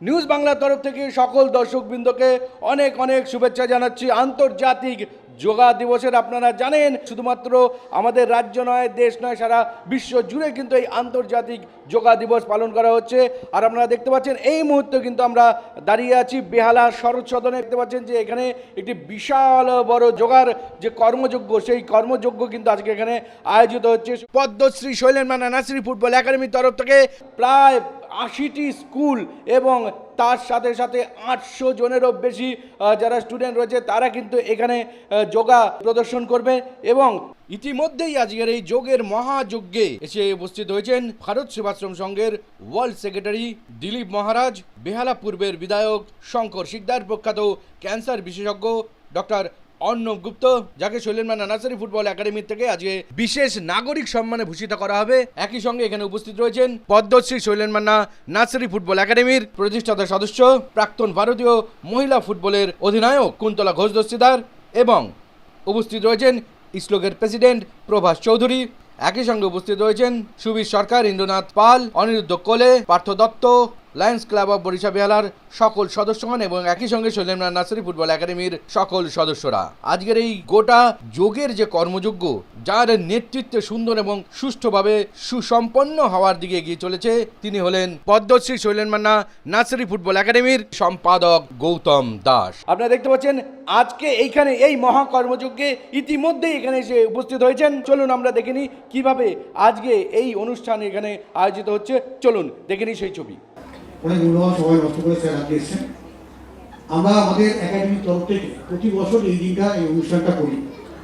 News বাংলার তরফ থেকে সকল দর্শকবৃন্দকে অনেক অনেক শুভেচ্ছা জানাচ্ছি আন্তর্জাতিক যোগা দিবসের। আপনারা জানেন শুধুমাত্র আমাদের রাজ্য নয়, দেশ নয়, সারা বিশ্ব জুড়ে কিন্তু এই আন্তর্জাতিক যোগা দিবস পালন করা হচ্ছে। আর আপনারা দেখতে পাচ্ছেন এই মুহূর্তে কিন্তু আমরা দাঁড়িয়ে আছি বেহালা শরৎ সদনে। দেখতে পাচ্ছেন যে এখানে একটি বিশাল বড় যোগার যে কর্মযজ্ঞ, সেই কর্মযজ্ঞ কিন্তু আজকে এখানে আয়োজিত হচ্ছে। পদ্মশ্রী শৈলেন মান্না নার্সারি ফুটবল একাডেমির তরফ থেকে প্রায় 80টি স্কুল এবং তার সাথে সাথে 800 জনেরও বেশি যারা স্টুডেন্ট রয়েছে তারা কিন্তু এখানে যোগা প্রদর্শন করবে। এবং ইতিমধ্যেই আজকের এই যোগের মহাযজ্ঞে এসে উপস্থিত হয়েছেন ভারত সেবাশ্রম সংঘের ওয়ার্ল্ড সেক্রেটারি দিলীপ মহারাজ, বেহালা পূর্বের বিধায়ক শঙ্কর শিকদার, প্রখ্যাত ক্যান্সার বিশেষজ্ঞ ডক্টর অর্ণব গুপ্ত, যাকে Sailen Manna nursery football academy থেকে আজকে বিশেষ নাগরিক সম্মানে ভূষিত করা হবে। একই সঙ্গে এখানে উপস্থিত রয়েছেন পদ্মশ্রী শৈলেন মান্না নার্সারি ফুটবল একাডেমির প্রতিষ্ঠাতা সদস্য, প্রাক্তন ভারতীয় মহিলা ফুটবলের অধিনায়ক কুন্তলা ঘোষ দস্তিদার, এবং উপস্থিত রয়েছেন ইসলোকের প্রেসিডেন্ট প্রভাস চৌধুরী। একই সঙ্গে উপস্থিত রয়েছেন সুবীর সরকার, Indranath Pal, Aniruddha Kole, Partha Dutta, lions club of Barisha বেহালার সকল সদস্যগণ এবং একই সঙ্গে শৈলেন মান্না নার্সারি ফুটবল একাডেমির সকল সদস্যরা। আজকের এই গোটা যোগের যে কর্মযজ্ঞ, যার নেতৃত্বে সুন্দর এবং সুষ্ঠুভাবে সুসম্পন্ন হওয়ার দিকে এগিয়ে চলেছে, তিনি হলেন পদ্মশ্রী শৈলেন মান্না নার্সারি ফুটবল একাডেমির সম্পাদক গৌতম দাস। আপনারা দেখতে পাচ্ছেন আজকে এইখানে এই মহা কর্মযজ্ঞে ইতিমধ্যেই এখানে এসে উপস্থিত হয়েছেন। চলুন আমরা দেখে নিই কিভাবে আজকে এই অনুষ্ঠান এখানে আয়োজিত হচ্ছে। চলুন দেখে নিই সেই ছবি। অনেক মূল্যবান সময় নষ্ট করে স্যার আজকে এসেছেন। আমরা আমাদের একাডেমির তরফ থেকে প্রতি বছর এই দিনটা, এই অনুষ্ঠানটা করি।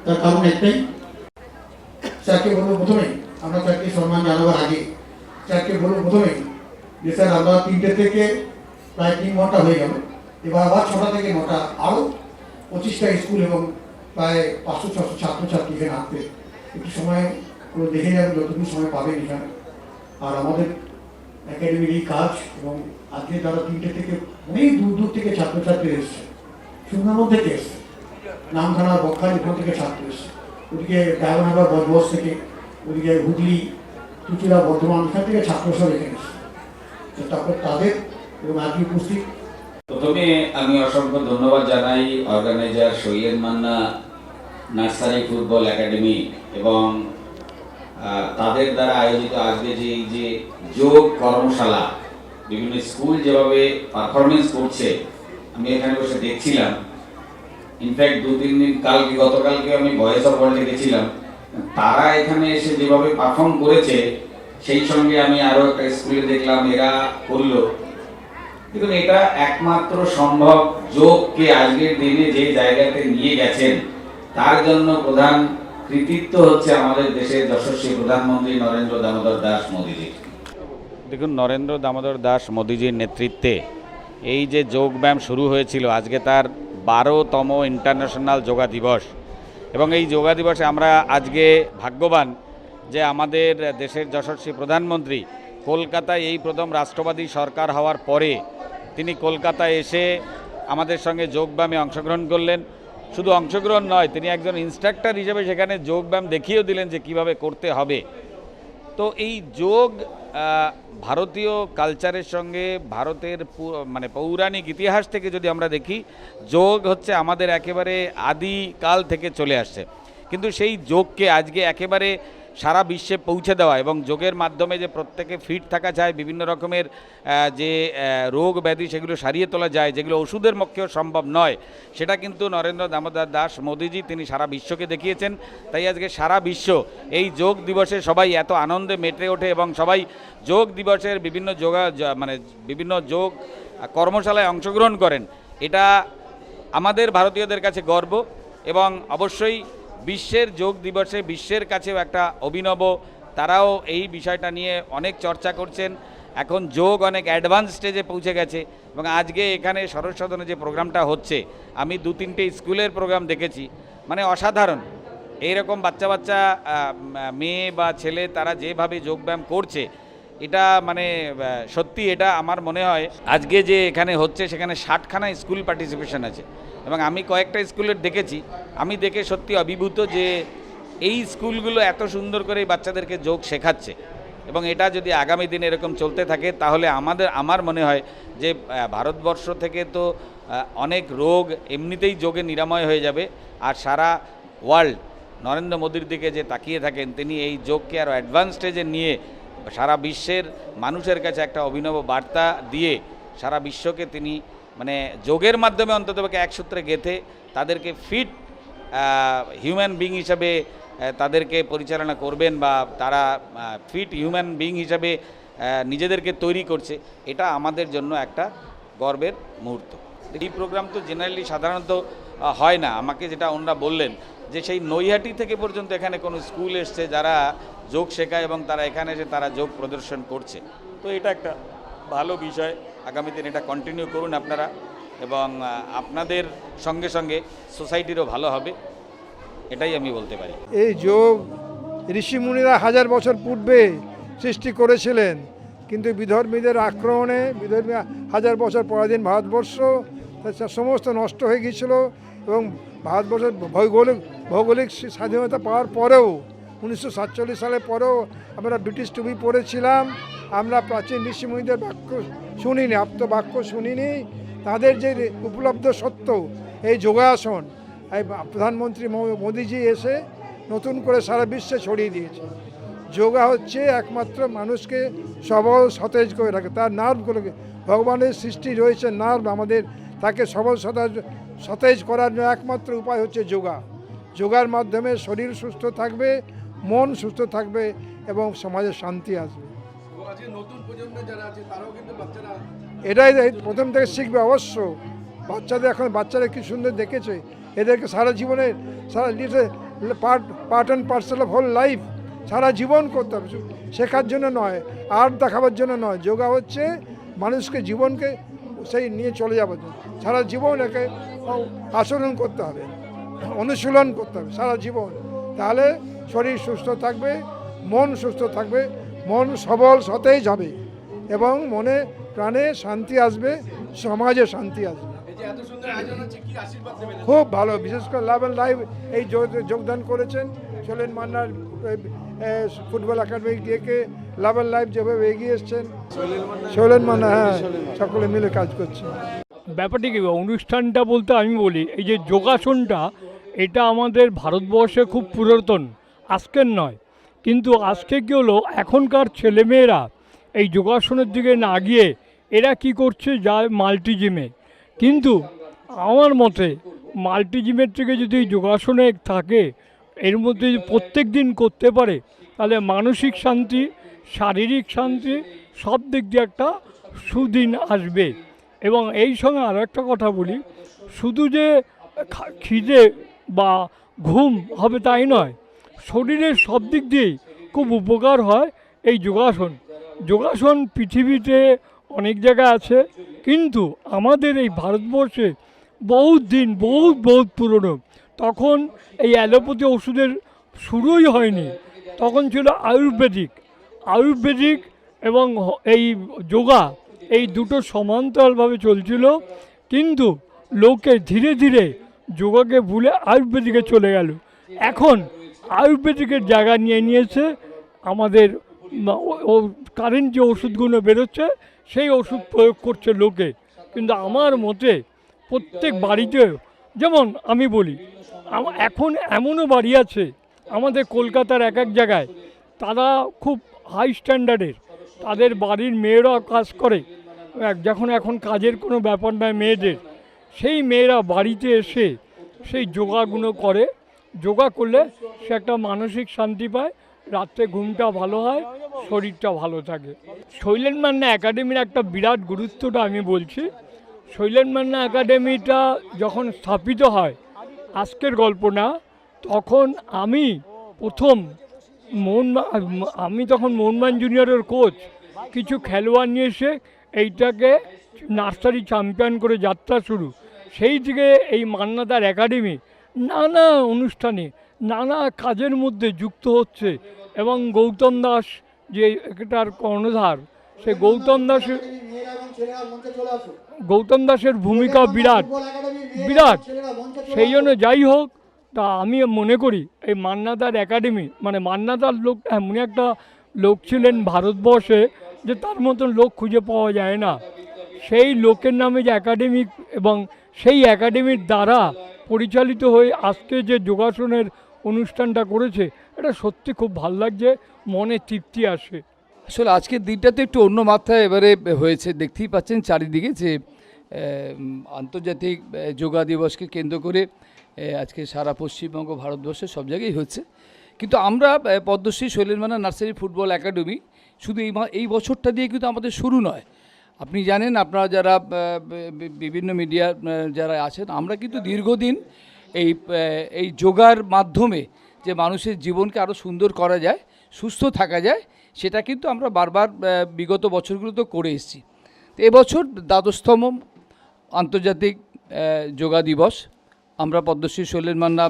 তার কারণ একটাই, স্যারকে বলবো প্রথমেই, আমরা স্যারকে সম্মান জানাবার আগে স্যারকে বলবো প্রথমেই যে স্যার আমরা 3টে থেকে প্রায় 3 ঘন্টা হয়ে গেল, এবার আবার 6টা থেকে 9টা আরও 25টা স্কুল এবং প্রায় 500-600 ছাত্রছাত্রী এখানে আসতে একটু সময় করে দেখে যাবেন যতটুকু সময় পাবেন এখানে। আর আমাদের একাডেমির এই কাজ এবং আজকে যারা 3টে থেকে অনেক দূর দূর থেকে ছাত্রছাত্রী এসছে, সুন্দরবন থেকে এসছে, নামখানা বকখালি ওখান থেকে ছাত্র এসছে, ওদিকে ডায়মন্ডহারবার বজবজ থেকে, ওদিকে হুগলি, চুচুড়া, বর্ধমান, এখান থেকে ছাত্র সব এখানে এসছে। তারপর তাদের এবং আজকে উপস্থিত। প্রথমে আমি অসংখ্য ধন্যবাদ জানাই organiser Sailen Manna nursery football academy এবং তাদের দ্বারা আয়োজিত আজকে যে যোগ কর্মশালা, বিভিন্ন স্কুল যেভাবে পারফরমেন্স করছে আমি এখানে বসে দেখছিলাম। ইনফ্যাক্ট 2-3 দিন গতকালকে আমি ভয়েস অফ ওয়ার্ল্ডে গেছিলাম, তারা এখানে এসে যেভাবে পারফর্ম করেছে, সেই সঙ্গে আমি আরও একটা স্কুলে দেখলাম এরা করলো। দেখুন, এটা একমাত্র সম্ভব যোগকে আজকের দিনে যে জায়গাতে নিয়ে গেছেন তার জন্য প্রধান কৃতিত্ব হচ্ছে আমাদের দেশের যশস্বী প্রধানমন্ত্রী নরেন্দ্র দামোদর দাস মোদীজি। দেখুন, নরেন্দ্র দামোদর দাস মোদীজির নেতৃত্বে এই যে যোগব্যায়াম শুরু হয়েছিল, আজকে তার 12তম ইন্টারন্যাশনাল যোগা দিবস। এবং এই যোগা দিবসে আমরা আজকে ভাগ্যবান যে আমাদের দেশের যশস্বী প্রধানমন্ত্রী কলকাতায় এই প্রথম রাষ্ট্রবাদী সরকার হওয়ার পরে তিনি কলকাতায় এসে আমাদের সঙ্গে যোগব্যায়ামে অংশগ্রহণ করলেন। শুধু অংশগ্রহণ নয়, তিনি একজন ইনস্ট্রাক্টর হিসেবে সেখানে যোগব্যায়াম দেখিয়েও দিলেন যে কিভাবে করতে হবে। তো এই যোগ ভারতীয় কালচারের সঙ্গে, ভারতের মানে পৌরাণিক ইতিহাস থেকে যদি আমরা দেখি, যোগ হচ্ছে আমাদের একেবারে আদিকাল থেকে চলে আসছে। কিন্তু সেই যোগকে আজকে একেবারে সারা বিশ্বে পৌঁছে দেওয়া এবং যোগের মাধ্যমে যে প্রত্যেকে ফিট থাকা যায়, বিভিন্ন রকমের যে রোগ ব্যাধি সেগুলো সারিয়ে তোলা যায়, যেগুলো ওষুধের পক্ষেও সম্ভব নয়, সেটা কিন্তু নরেন্দ্র দামোদর দাস মোদীজি তিনি সারা বিশ্বকে দেখিয়েছেন। তাই আজকে সারা বিশ্ব এই যোগ দিবসে সবাই এত আনন্দে মেতে ওঠে এবং সবাই যোগ দিবসের বিভিন্ন বিভিন্ন যোগ কর্মশালায় অংশগ্রহণ করেন। এটা আমাদের ভারতীয়দের কাছে গর্ব এবং অবশ্যই বিশ্বের যোগ দিবসে বিশ্বের কাছেও একটা অভিনব, তারাও এই বিষয়টা নিয়ে অনেক চর্চা করছেন। এখন যোগ অনেক অ্যাডভান্স স্টেজে পৌঁছে গেছে এবং আজকে এখানে শরৎ সদনে যে প্রোগ্রামটা হচ্ছে, আমি 2-3টে স্কুলের প্রোগ্রাম দেখেছি, মানে অসাধারণ। এইরকম বাচ্চা বাচ্চা মেয়ে বা ছেলে তারা যেভাবে যোগব্যায়াম করছে, এটা মানে সত্যি এটা আমার মনে হয় আজকে যে এখানে হচ্ছে সেখানে 60খানা স্কুল পার্টিসিপেশন আছে এবং আমি কয়েকটা স্কুলের দেখেছি, আমি দেখে সত্যি অভিভূত যে এই স্কুলগুলো এত সুন্দর করে বাচ্চাদেরকে যোগ শেখাচ্ছে। এবং এটা যদি আগামী দিনে এরকম চলতে থাকে তাহলে আমার মনে হয় যে ভারতবর্ষ থেকে তো অনেক রোগ এমনিতেই যোগে নিরাময় হয়ে যাবে। আর সারা ওয়ার্ল্ড নরেন্দ্র মোদীর দিকে যে তাকিয়ে থাকেন, তিনি এই যোগকে আরও অ্যাডভান্স স্টেজে নিয়ে সারা বিশ্বের মানুষের কাছে একটা অভিনব বার্তা দিয়ে সারা বিশ্বকে তিনি মানে যোগের মাধ্যমে অন্ততপক্ষে এক সূত্রে গেঁথে তাদেরকে ফিট হিউম্যান বিং হিসাবে তাদেরকে পরিচালনা করবেন বা তারা ফিট হিউম্যান বিং হিসাবে নিজেদেরকে তৈরি করছে, এটা আমাদের জন্য একটা গর্বের মুহূর্ত। এই প্রোগ্রাম তো জেনারেলি সাধারণত হয় না। আমাকে যেটা ওনারা বললেন যে সেই নৈহাটি থেকে পর্যন্ত এখানে কোনো স্কুল এসছে যারা যোগ শেখায় এবং তারা এখানে এসে তারা যোগ প্রদর্শন করছে। তো এটা একটা ভালো বিষয়, আগামী দিন এটা কন্টিনিউ করুন আপনারা, এবং আপনাদের সঙ্গে সঙ্গে সোসাইটিরও ভালো হবে, এটাই আমি বলতে পারি। এই যোগ ঋষিমুনিরা হাজার বছর পূর্বে সৃষ্টি করেছিলেন, কিন্তু বিধর্মীদের আক্রমণে বিধর্মী হাজার বছর পরাধীন ভারতবর্ষ সমস্ত নষ্ট হয়ে গিয়েছিল। এবং ভারতবর্ষের ভৌগোলিক স্বাধীনতা পাওয়ার পরেও 1947 সালের পরেও আমরা ব্রিটিশ টুপি পরেছিলাম। আমরা প্রাচীন ঋষিমুনিদের বাক্য শুনিনি, আপ্তবাক্য শুনিনি। তাদের যে উপলব্ধ সত্য এই যোগাসন, এই প্রধানমন্ত্রী মোদিজি এসে নতুন করে সারা বিশ্বে ছড়িয়ে দিয়েছে। যোগা হচ্ছে একমাত্র মানুষকে সবল সতেজ করে রাখে, তার নার্ভগুলোকে, ভগবানের সৃষ্টি রয়েছে নার্ভ আমাদের, তাকে সবল সতেজ করার জন্য একমাত্র উপায় হচ্ছে যোগা। যোগার মাধ্যমে শরীর সুস্থ থাকবে, মন সুস্থ থাকবে এবং সমাজে শান্তি আসবে। নতুন প্রজন্ম যারা আছে তারাও কিন্তু বাচ্চারা এটাই প্রথম থেকে শিখবে অবশ্য। বাচ্চারা কি সুন্দর দেখেছে, এদেরকে সারা জীবনে সারা part and parcel of whole life সারা জীবন করতে হবে, শেখার জন্য নয়, আর্ট দেখাবার জন্য নয়। যোগা হচ্ছে মানুষকে জীবনকে সেই নিয়ে চলে যাবার জন্য, সারা জীবন একে আচরণ করতে হবে, অনুশীলন করতে হবে সারা জীবন। তাহলে শরীর সুস্থ থাকবে, মন সুস্থ থাকবে, মন সবল সতেজ হবে এবং মনে প্রাণে শান্তি আসবে, সমাজে শান্তি আসবে। খুব ভালো, বিশেষ করে লাভ অ্যান্ড লাইভ এই যোগদান করেছেন শৈলেন মান্নার ফুটবল একাডেমি গিয়ে লাভ অ্যান্ড লাইভ যেভাবে এগিয়ে এসছেন, শৈলেন মান্না, হ্যাঁ, সকলে মিলে কাজ করছে। ব্যাপারটা কি, অনুষ্ঠানটা বলতে আমি বলি এই যে যোগাসনটা, এটা আমাদের ভারতবর্ষে খুব পুরাতন, আজকের নয়। কিন্তু আজকে কী হলো, এখনকার ছেলেমেয়েরা এই যোগাসনের দিকে না গিয়ে এরা কি করছে, যায় মাল্টিজিমে। কিন্তু আমার মতে মাল্টিজিমের থেকে যদি যোগাসনে থাকে, এর মধ্যে প্রত্যেক দিন করতে পারে, তাহলে মানসিক শান্তি, শারীরিক শান্তি, সব দিক দিয়ে একটা সুদিন আসবে। এবং এই সঙ্গে আরও একটা কথা বলি, শুধু যে খিদে বা ঘুম হবে তাই নয়, শরীরের সব দিক দিয়েই খুব উপকার হয় এই যোগাসন। যোগাসন পৃথিবীতে অনেক জায়গায় আছে, কিন্তু আমাদের এই ভারতবর্ষে বহুত দিন বহুত পুরনো। তখন এই অ্যালোপ্যাথি ওষুধের শুরুই হয়নি, তখন ছিল আয়ুর্বেদিক এবং এই যোগা, এই দুটো সমান্তরালভাবে চলছিল। কিন্তু লোকে ধীরে ধীরে যোগাকে ভুলে আয়ুর্বেদিকে চলে গেল। এখন আয়ুর্বেদিকের জায়গা নিয়ে নিয়েছে আমাদের কারেন্ট যে ওষুধগুলো বেরোচ্ছে, সেই ওষুধ প্রয়োগ করছে লোকে। কিন্তু আমার মতে প্রত্যেক বাড়িতে, যেমন আমি বলি, এখন এমনও বাড়ি আছে আমাদের কলকাতার এক জায়গায়, তারা খুব হাই স্ট্যান্ডার্ডের, তাদের বাড়ির মেয়েরা কাজ করে, এখন কাজের কোনো ব্যাপার নয় মেয়েদের, সেই মেয়েরা বাড়িতে এসে সেই যোগাগুলো করে। যোগা করলে সে একটা মানসিক শান্তি পায়, রাত্রে ঘুমটা ভালো হয়, শরীরটা ভালো থাকে। শৈলেন মান্না একাডেমির একটা বিরাট গুরুত্বটা আমি বলছি। শৈলেন মান্না একাডেমিটা যখন স্থাপিত হয়, আজকের গল্প না, তখন আমি তখন মোহনবাগান জুনিয়রের কোচ, কিছু খেলোয়াড় নিয়ে এসে এইটাকে নার্সারি চ্যাম্পিয়ন করে যাত্রা শুরু। সেই থেকে এই মান্নাদার একাডেমি নানা অনুষ্ঠানে, নানা কাজের মধ্যে যুক্ত হচ্ছে। এবং গৌতম দাস যে এটার কর্ণধার, সে গৌতম দাসের ভূমিকা বিরাট। সেই জন্য যাই হোক, তা আমি মনে করি এই মান্নাদার একাডেমি, মানে মান্নাদার লোক এমন একটা লোক ছিলেন ভারতবর্ষে যে তার মতন লোক খুঁজে পাওয়া যায় না। সেই লোকের নামে যে একাডেমি এবং সেই একাডেমির দ্বারা পরিচালিত হয়ে আজকে যে যোগাসনের অনুষ্ঠানটা করেছে, এটা সত্যি খুব ভাল লাগছে, মনে তৃপ্তি আসে। আসলে আজকের দিনটা তো একটু অন্য মাত্রায় এবারে হয়েছে, দেখতেই পাচ্ছেন চারিদিকে যে আন্তর্জাতিক যোগা দিবসকে কেন্দ্র করে আজকে সারা পশ্চিমবঙ্গ ভারতবর্ষে সব জায়গায় হচ্ছে। কিন্তু আমরা Padmashri Sailen Manna nursery football academy শুধু এই বছরটা দিয়ে কিন্তু আমাদের শুরু নয়। আপনি জানেন, আপনারা যারা বিভিন্ন মিডিয়া যারা আছেন, আমরা কিন্তু দীর্ঘদিন এই যোগার মাধ্যমে যে মানুষের জীবনকে আরও সুন্দর করা যায়, সুস্থ থাকা যায়, সেটা কিন্তু আমরা বারবার বিগত বছরগুলোতে করে এসেছি। তো এবছর দ্বাদশতম আন্তর্জাতিক যোগা দিবস আমরা পদ্মশ্রী শৈলেন মান্না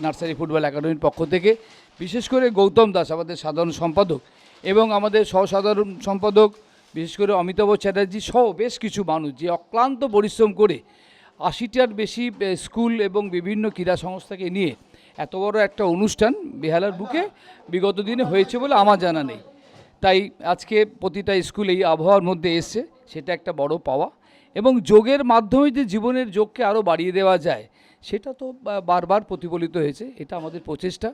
নার্সারি ফুটবল একাডেমির পক্ষ থেকে, বিশেষ করে গৌতম দাস আমাদের সাধারণ সম্পাদক এবং আমাদের সহসাধারণ সম্পাদক বিশেষ করে অমিতাভ চ্যাটার্জি সহ বেশ কিছু মানুষ যে অক্লান্ত পরিশ্রম করে 80টার বেশি স্কুল এবং বিভিন্ন ক্রীড়া সংস্থাকে নিয়ে এত বড় একটা অনুষ্ঠান বেহালার বুকে বিগত দিনে হয়েছে বলে আমার জানা নেই। তাই আজকে প্রতিটা স্কুল এই আবহাওয়ার মধ্যে এসছে, সেটা একটা বড় পাওয়া। এবং যোগের মাধ্যমে যে জীবনের যোগকে আরও বাড়িয়ে দেওয়া যায়, সেটা তো বারবার প্রতিফলিত হয়েছে। এটা আমাদের প্রচেষ্টা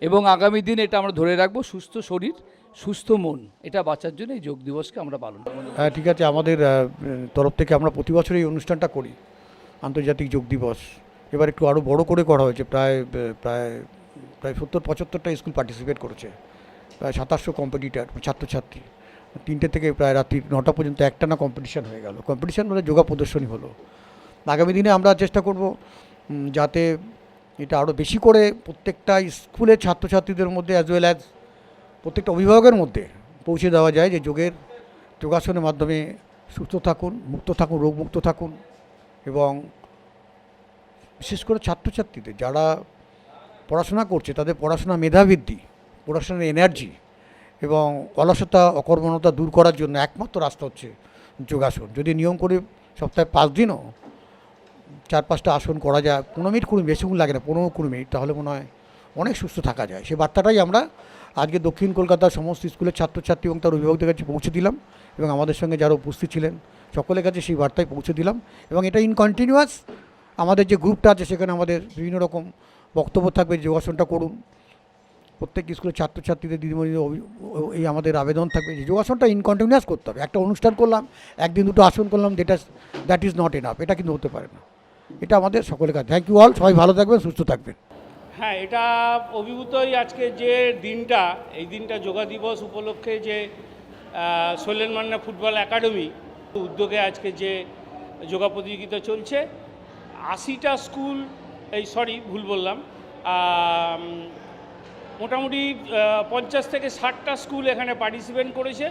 এবং আগামী দিন এটা আমরা ধরে রাখবো, সুস্থ শরীর সুস্থ মন এটা বাঁচার জন্য এই যোগ দিবসকে আমরা পালন করব। হ্যাঁ, ঠিক আছে। আমাদের তরফ থেকে আমরা প্রতি বছর এই অনুষ্ঠানটা করি, আন্তর্জাতিক যোগ দিবস। এবার একটু আরও বড় করে করা হয়েছে, প্রায় 70-75টা স্কুল পার্টিসিপেট করেছে, প্রায় 2700 কম্পিটিটার ছাত্রছাত্রী। 3টে থেকে প্রায় রাত্রি 9টা পর্যন্ত একটানা কম্পিটিশান হয়ে গেল। কম্পিটিশান মানে যোগা প্রদর্শনী হলো। আগামী দিনে আমরা চেষ্টা করব যাতে এটা আরও বেশি করে প্রত্যেকটা স্কুলের ছাত্রছাত্রীদের মধ্যে অ্যাজ ওয়েল অ্যাজ প্রত্যেকটা অভিভাবকের মধ্যে পৌঁছে দেওয়া যায় যে যোগাসনের মাধ্যমে সুস্থ থাকুন, মুক্ত থাকুন, রোগমুক্ত থাকুন। এবং বিশেষ করে ছাত্রছাত্রীদের যারা পড়াশোনা করছে তাদের পড়াশোনা মেধাবৃদ্ধি, পড়াশোনার এনার্জি এবং অলসতা অকর্মণতা দূর করার জন্য একমাত্র রাস্তা হচ্ছে যোগাসন। যদি নিয়ম করে সপ্তাহে 5 দিনও 4-5টা আসন করা যায়, 15 মিনিট 20 বেশিক্ষণ লাগে না, 15-20 মিনিট, তাহলে মনে হয় অনেক সুস্থ থাকা যায়। সেই বার্তাটাই আমরা আজকে দক্ষিণ কলকাতার সমস্ত স্কুলের ছাত্রছাত্রী এবং তার অভিভাবকদের কাছে পৌঁছে দিলাম এবং আমাদের সঙ্গে যারা উপস্থিত ছিলেন সকলের কাছে সেই বার্তায় পৌঁছে দিলাম। এবং এটা কন্টিনিউয়াস আমাদের যে গ্রুপটা আছে সেখানে আমাদের বিভিন্ন রকম বক্তব্য থাকবে, যোগাসনটা করুন। প্রত্যেক স্কুলের ছাত্রছাত্রীদের দিদিমণিদের এই আমাদের আবেদন থাকবে যে যোগাসনটা কন্টিনিউয়াস করতে হবে। একটা অনুষ্ঠান করলাম, 1 দিন 2টো আসন করলাম, দ্যাট ইজ নট এনাফ, এটা কিন্তু হতে পারে না। এটা আমাদের সকলের কাছে। থ্যাংক ইউ অল, সবাই ভালো থাকবেন, সুস্থ থাকবেন। হ্যাঁ, এটা অভিভূতই আজকে যে দিনটা, এই দিনটা যোগা দিবস উপলক্ষে যে শৈলেন মান্না ফুটবল একাডেমি উদ্যোগে আজকে যে যোগা প্রতিযোগিতা চলছে, 80টা স্কুল, ভুল বললাম, মোটামুটি 50 থেকে 60টা স্কুল এখানে পার্টিসিপেট করেছে।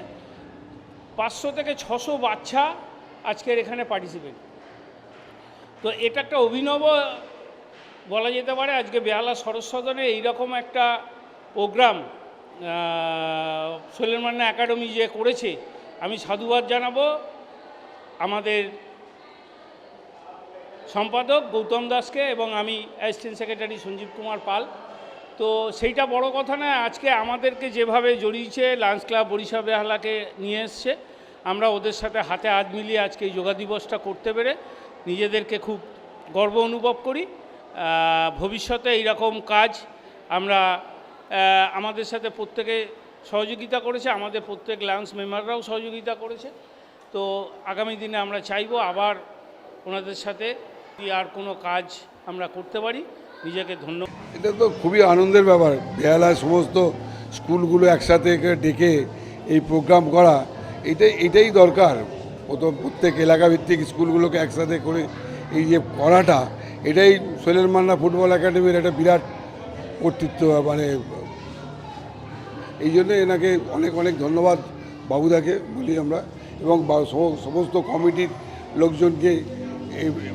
500 থেকে 600 বাচ্চা আজকের এখানে পার্টিসিপেট। তো এটা একটা অভিনব বলা যেতে পারে। আজকে বেহালা সরস সদনে এইরকম একটা প্রোগ্রাম শৈলেন মান্না একাডেমি যে করেছে, আমি সাধুবাদ জানাবো আমাদের সম্পাদক গৌতম দাসকে এবং আমি অ্যাসিস্ট্যান্ট সেক্রেটারি সঞ্জীব কুমার পাল। তো সেইটা বড় কথা না, আজকে আমাদেরকে যেভাবে জড়িয়েছে লায়ন্স ক্লাব বরিশা বেহালাকে নিয়ে এসছে, আমরা ওদের সাথে হাতে হাত মিলিয়ে আজকে এই যোগা দিবসটা করতে পেরে নিজেদেরকে খুব গর্ব অনুভব করি। ভবিষ্যতে এইরকম কাজ আমরা আমাদের সাথে প্রত্যেকে সহযোগিতা করেছে, আমাদের প্রত্যেক লায়ন্স মেম্বাররাও সহযোগিতা করেছে। তো আগামী দিনে আমরা চাইবো আবার ওনাদের সাথে আর কোনো কাজ আমরা করতে পারি। নিজেকে ধন্যবাদ। এটা তো খুবই আনন্দের ব্যাপার, বেহালায় সমস্ত স্কুলগুলো একসাথে ডেকে এই প্রোগ্রাম করা, এটাই দরকার। প্রত্যেক এলাকাভিত্তিক স্কুলগুলোকে একসাথে করে এই যে করাটা, এটাই শৈলেন মান্না ফুটবল একাডেমির একটা বিরাট কর্তৃত্ব। মানে এই জন্য এনাকে অনেক অনেক ধন্যবাদ বাবুদাকে বলি আমরা, এবং সমস্ত কমিটির লোকজনকে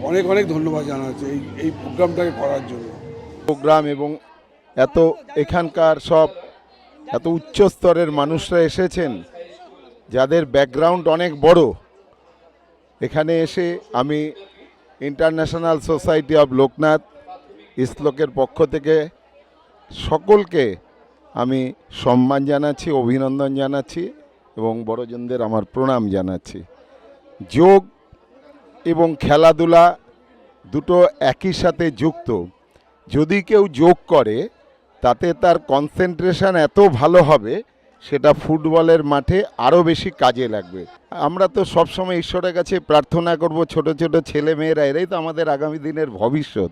অনেক অনেক ধন্যবাদ জানাচ্ছি এই প্রোগ্রামটাকে করার জন্য। প্রোগ্রাম এবং এখানকার সব এত উচ্চ স্তরের মানুষরা এসেছেন যাদের ব্যাকগ্রাউন্ড অনেক বড়। এখানে এসে আমি ইন্টারন্যাশনাল সোসাইটি অফ লোকনাথ ইসলোকের পক্ষ থেকে সকলকে আমি সম্মান জানাচ্ছি, অভিনন্দন জানাচ্ছি এবং বড়জনদের আমার প্রণাম জানাচ্ছি। যোগ এবং খেলাধুলা দুটো একই সাথে যুক্ত। যদি কেউ যোগ করে তাতে তার কনসেন্ট্রেশন এত ভালো হবে, সেটা ফুটবলের মাঠে আরও বেশি কাজে লাগবে। আমরা তো সবসময় ঈশ্বরের কাছে প্রার্থনা করব, ছোট ছোট ছেলে মেয়েরা, এরাই তো আমাদের আগামী দিনের ভবিষ্যৎ,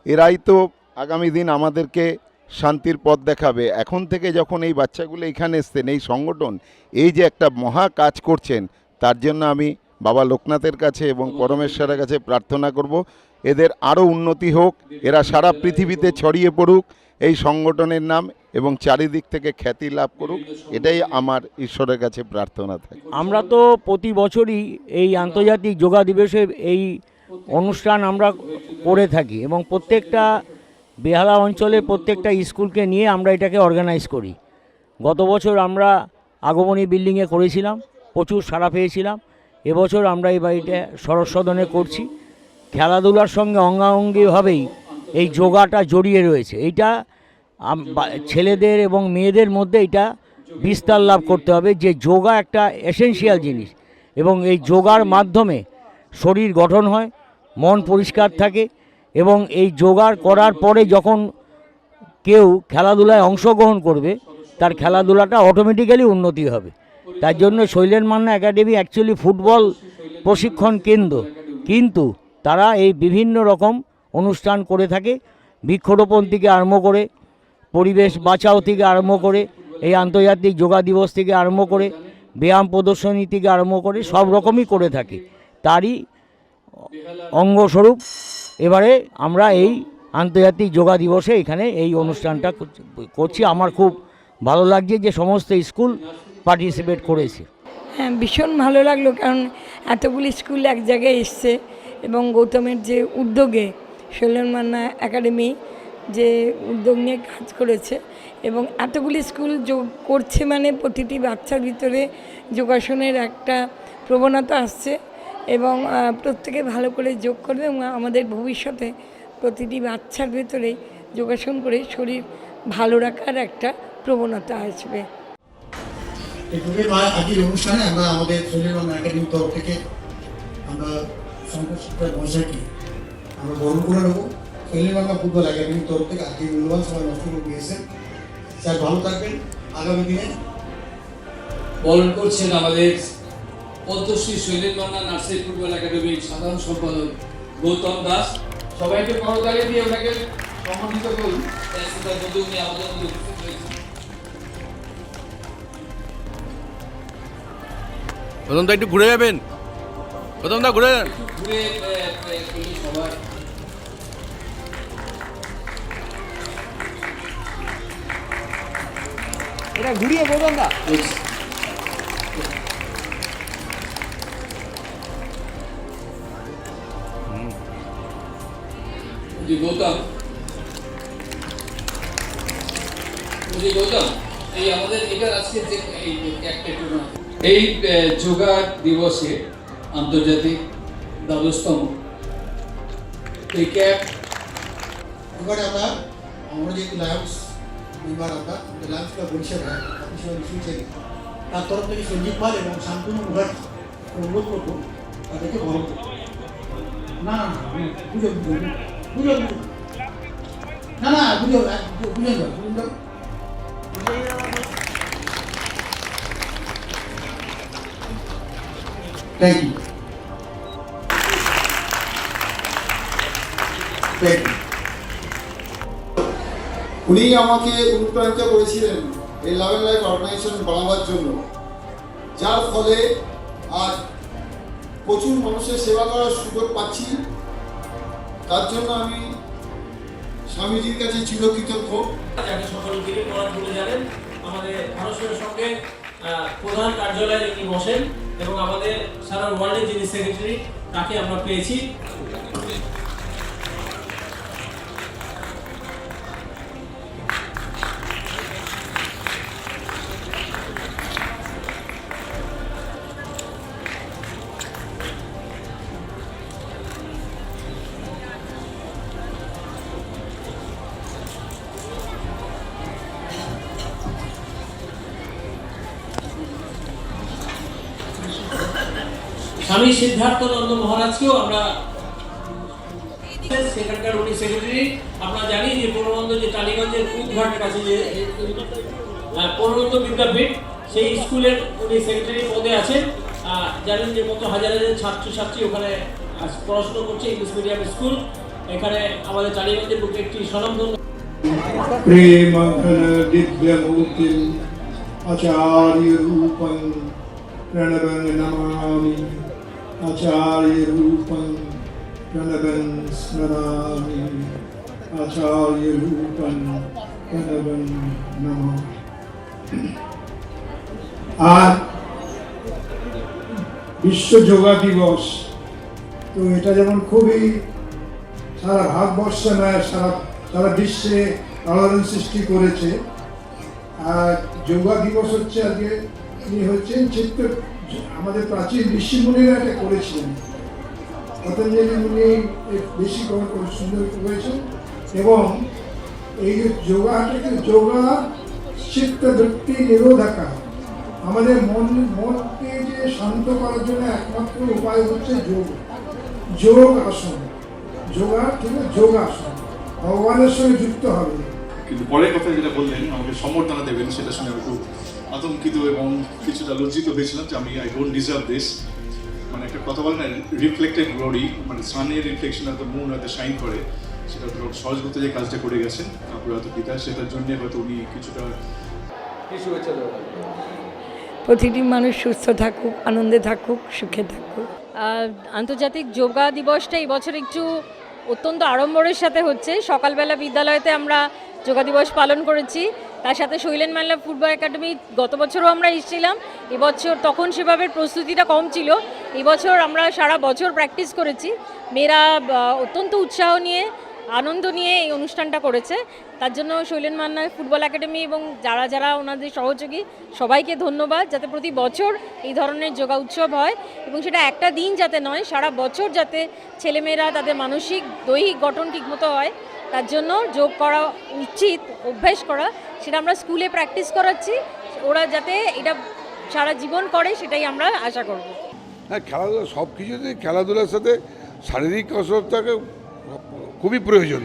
এরাই তো আগামী দিন আমাদেরকে শান্তির পথ দেখাবে। এখন থেকে যখন এই বাচ্চাগুলো এখানে এসছেন, এই সংগঠন এই যে একটা মহা কাজ করছেন, তার জন্য আমি বাবা লোকনাথের কাছে এবং পরমেশ্বরের কাছে প্রার্থনা করব এদের আরও উন্নতি হোক, এরা সারা পৃথিবীতে ছড়িয়ে পড়ুক এই সংগঠনের নাম এবং চারিদিক থেকে খ্যাতি লাভ করুক, এটাই আমার ঈশ্বরের কাছে প্রার্থনা থাকে। আমরা তো প্রতি বছরই এই আন্তর্জাতিক যোগা দিবসে এই অনুষ্ঠান আমরা করে থাকি এবং প্রত্যেকটা বেহালা অঞ্চলে প্রত্যেকটা স্কুলকে নিয়ে আমরা এটাকে অর্গানাইজ করি। গত বছর আমরা আগমনী বিল্ডিংয়ে করেছিলাম, প্রচুর সাড়া পেয়েছিলাম। এবছর আমরা এই বাড়িতে সরস্বদনে করছি। খেলাধুলার সঙ্গে অঙ্গাঙ্গিভাবেই এই যোগাটা জড়িয়ে রয়েছে। এইটা ছেলেদের এবং মেয়েদের মধ্যে এটা বিস্তার লাভ করতে হবে যে যোগা একটা এসেনশিয়াল জিনিস এবং এই যোগার মাধ্যমে শরীর গঠন হয়, মন পরিষ্কার থাকে এবং এই যোগার করার পরে যখন কেউ খেলাধুলায় অংশগ্রহণ করবে তার খেলাধুলাটা অটোমেটিক্যালি উন্নতি হবে। তার জন্য Sailen Manna academy actually football প্রশিক্ষণ কেন্দ্র, কিন্তু তারা এই বিভিন্ন রকম অনুষ্ঠান করে থাকে, বৃক্ষরোপণ থেকে আরম্ভ করে পরিবেশ বাঁচাও থেকে আরম্ভ করে এই আন্তর্জাতিক যোগা দিবস থেকে আরম্ভ করে ব্যায়াম প্রদর্শনী থেকে আরম্ভ করে সব রকমই করে থাকে। তারই অঙ্গস্বরূপ এবারে আমরা এই আন্তর্জাতিক যোগা দিবসে এখানে এই অনুষ্ঠানটা করছি। আমার খুব ভালো লাগছে যে সমস্ত স্কুল পার্টিসিপেট করেছে। হ্যাঁ, ভীষণ ভালো লাগলো, কারণ এতগুলি স্কুল এক জায়গায় এসছে এবং গৌতমের যে উদ্যোগে শৈলেন মান্না একাডেমি যে উদ্যোগ নিয়ে কাজ করেছে এবং এতগুলি স্কুল যোগ করছে মানে প্রতিটি বাচ্চার ভিতরে যোগাসনের একটা প্রবণতা আসছে এবং প্রত্যেকে ভালো করে যোগ করবে এবং আমাদের ভবিষ্যতে প্রতিটি বাচ্চার ভেতরে যোগাসন করে শরীর ভালো রাখার একটা প্রবণতা আসবে। এই আজকের অনুষ্ঠানে আমরা আমাদের শৈলেন মান্না একাডেমির তরফ থেকে আমরা শঙ্কর শিক্ষক মহাশয়কে আমরা বরণ করে নেবো। শৈলেন মান্না ফুটবল একাডেমির তরফ থেকে আজকে মূল্যবান সবাই নষ্ট করে দিয়েছেন। স্যার ভালো থাকবেন। আগামী দিনে বরণ করছেন আমাদের পদ্মশ্রী শৈলেন মান্না নার্সারি ফুটবল একাডেমির সাধারণ সম্পাদক গৌতম দাস। সবাইকে করতালি দিয়ে ওনাকে সম্মানিত করুন। উনি আমাদের মধ্যে উপস্থিত হয়েছেন। প্রথম দা একটু ঘুরে যাবেন, প্রথম দা ঘুরে যান। ঘুরে সবাই এটা ঘুরিয়ে বলুন না। গৌতম এই আমাদের এটার আজকে যে এই যোগা দিবসে আন্তর্জাতিক দ্বাদশতম এই ক্যাপ এবারে আমরা যেহেতু লায়ন্স মেম্বার, আমরা লায়ন্স ক্লাব বরিশাল শুনছেন, তার তরফ থেকে সঞ্জীব পাল এবং শান্তনু মুখার্জি অনুরোধ করবো তাদেরকে বরণ করবো। না না বুঝুন বুঝুন বুঝুন না না বুঝুন বুঝুন বুঝুন থ্যাংক ইউ থ্যাংক ইউ। উনি আমাকে অনুপ্রাণিত করেছিলেন এই লাভ অ্যান্ড লাইফ অর্গানাইজেশন বানাবার জন্য, যার ফলে আজ প্রচুর মানুষের সেবা করার সুযোগ পাচ্ছি। তার জন্য আমি স্বামীজির কাছে চিরকৃতজ্ঞ। সকল দিকে ভুলে যাবেন আমাদের ভারতের সঙ্গে প্রধান কার্যালয়ে যিনি বসেন এবং আমাদের সারা ওয়ার্ল্ডের যিনি সেক্রেটারি তাকে আমরা পেয়েছি। আমি সিদ্ধার্থ নন্দ মহারাজকেও আমরা সেখানকার উনি সেক্রেটারি। আমরা জানি যে পূর্ণবন্ধ যে টালিগঞ্জের কুদঘাটের কাছে যে পূর্ণবন্ধ বিদ্যাপীঠ, সেই স্কুলের উনি সেক্রেটারি পদে আছেন। জানেন যে কত হাজার হাজার ছাত্রছাত্রী ওখানে পড়াশোনা করছে, ইংলিশ মিডিয়াম স্কুল। এখানে আমাদের টালিগঞ্জের বুকে একটি স্বনামধন্য প্রেমঘন দিব্যমূর্তিম আচার্য রূপং প্রণবং নমামি, আচার্য রূপং প্রণবং স্মরামি, আচার্য রূপং প্রণবং নমামি। আর বিশ্ব যোগা দিবস, তো এটা যেমন খুবই সারা ভারতবর্ষ নয়, সারা বিশ্বে আলোড়ন সৃষ্টি করেছে। আর যোগা দিবস হচ্ছে আজকে ইনি হচ্ছেন আমাদের প্রাচীন ঋষিমুনিরা এটা করেছিলেন। পতঞ্জলি মুনি বেশি সুন্দর করেছেন। এবং এই যে যোগাটাকে যোগা চিত্ত বৃত্তি নিরোধকা, আমাদের মনকে যে শান্ত করার জন্য একমাত্র উপায় হচ্ছে যোগ আসন। যোগা ঠিক আছে, যোগ আসন ভগবানের সঙ্গে যুক্ত হবে। কিন্তু পরের কথা যেটা বললেন আমাকে সম্বর্ধনা দেবেন, সেটা শুনে আমি খুব আতঙ্কিত এবং কিছুটা লজ্জিত হয়েছিলাম যে আমি আই ডোন্ট ডিজার্ভ দিস। মানে একটা কথা বলে না, রিফ্লেক্টেড গ্লোরি, মানে সানের রিফ্লেকশন হয়তো মুন হয়তো শাইন করে, সেটা সহজ করতে যে কাজটা করে গেছেন প্রয়াত পিতা, সেটার জন্য হয়তো উনি কিছুটা। প্রতিটি মানুষ সুস্থ থাকুক, আনন্দে থাকুক, সুখে থাকুক। আন্তর্জাতিক যোগা দিবসটা এই বছর একটু অত্যন্ত আড়ম্বরের সাথে হচ্ছে। সকালবেলা বিদ্যালয়তে আমরা যোগা দিবস পালন করেছি, তার সাথে শৈলেন মাল্লা ফুটবল একাডেমি গত বছরও আমরা এসেছিলাম। এবছর তখন সেভাবে প্রস্তুতিটা কম ছিল, এবছর আমরা সারা বছর প্র্যাকটিস করেছি। মেয়েরা অত্যন্ত উৎসাহ নিয়ে আনন্দ নিয়ে এই অনুষ্ঠানটা করেছে, তার জন্য শৈলেন মান্না ফুটবল একাডেমি এবং যারা যারা ওনাদের সহযোগী সবাইকে ধন্যবাদ। যাতে প্রতি বছর এই ধরনের যোগা উৎসব হয় এবং সেটা একটা দিন যাতে নয়, সারা বছর যাতে ছেলেমেয়েরা তাদের মানসিক দৈহিক গঠন ঠিকমতো হয়, তার জন্য যোগ করা উচিত, অভ্যাস করা, সেটা আমরা স্কুলে প্র্যাকটিস করাচ্ছি। ওরা যাতে এটা সারা জীবন করে সেটাই আমরা আশা করব। হ্যাঁ, খেলাধুলা সব কিছুতে খেলাধুলার সাথে শারীরিক কসরতটাকে খুবই প্রয়োজন।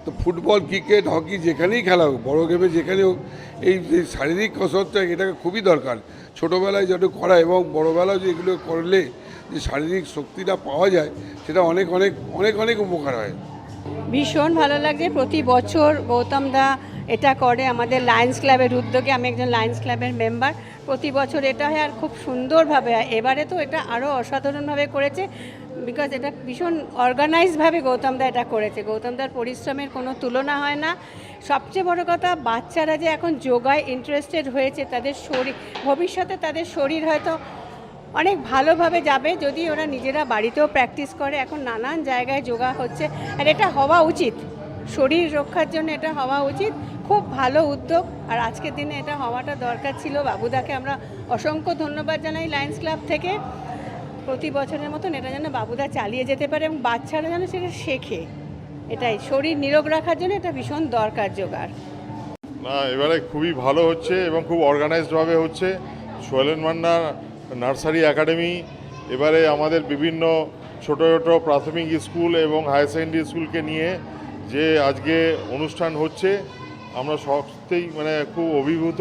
তো ফুটবল, ক্রিকেট, হকি যেখানেই খেলা হোক, বড়ো গেমে যেখানে হোক, এই শারীরিক কসরতটা এটাকে খুবই দরকার ছোটোবেলায় যেটা করা, এবং বড়োবেলায় যেগুলো করলে যে শারীরিক শক্তিটা পাওয়া যায়, সেটা অনেক অনেক অনেক অনেক উপকার হয়। ভীষণ ভালো লাগে, প্রতি বছর গৌতম দা এটা করে আমাদের লায়ন্স ক্লাবের উদ্যোগে। আমি একজন লায়ন্স ক্লাবের মেম্বার, প্রতি বছর এটা হয় আর খুব সুন্দরভাবে হয়। এবারে তো এটা আরও অসাধারণভাবে করেছে, বিকজ এটা ভীষণ অর্গানাইজভাবে গৌতম দা এটা করেছে। গৌতম দার পরিশ্রমের কোনো তুলনা হয় না। সবচেয়ে বড় কথা, বাচ্চারা যে এখন যোগায় ইন্টারেস্টেড হয়েছে, তাদের শরীর ভবিষ্যতে তাদের শরীর হয়তো অনেক ভালোভাবে যাবে যদি ওরা নিজেরা বাড়িতেও প্র্যাকটিস করে। এখন নানান জায়গায় যোগা হচ্ছে আর এটা হওয়া উচিত, শরীর রক্ষার জন্য এটা হওয়া উচিত। খুব ভালো উদ্যোগ, আর আজকের দিনে এটা হওয়াটা দরকার ছিল। বাবুদাকে আমরা অসংখ্য ধন্যবাদ জানাই লায়ন্স ক্লাব থেকে। প্রতি বছরের মতন এটা যেন বাবুদা চালিয়ে যেতে পারে এবং বাচ্চারা যেন সেটা শেখে, এটাই শরীর নিরোগ রাখার জন্য এটা ভীষণ দরকার যোগার। না, এবারে খুবই ভালো হচ্ছে এবং খুব অর্গানাইজডভাবে হচ্ছে। শৈলেন মান্না নার্সারি একাডেমি এবারে আমাদের বিভিন্ন ছোটো ছোটো প্রাথমিক স্কুল এবং হায়ার সেকেন্ডারি স্কুলকে নিয়ে যে আজকে অনুষ্ঠান হচ্ছে, আমরা সত্যিই মানে খুব অভিভূত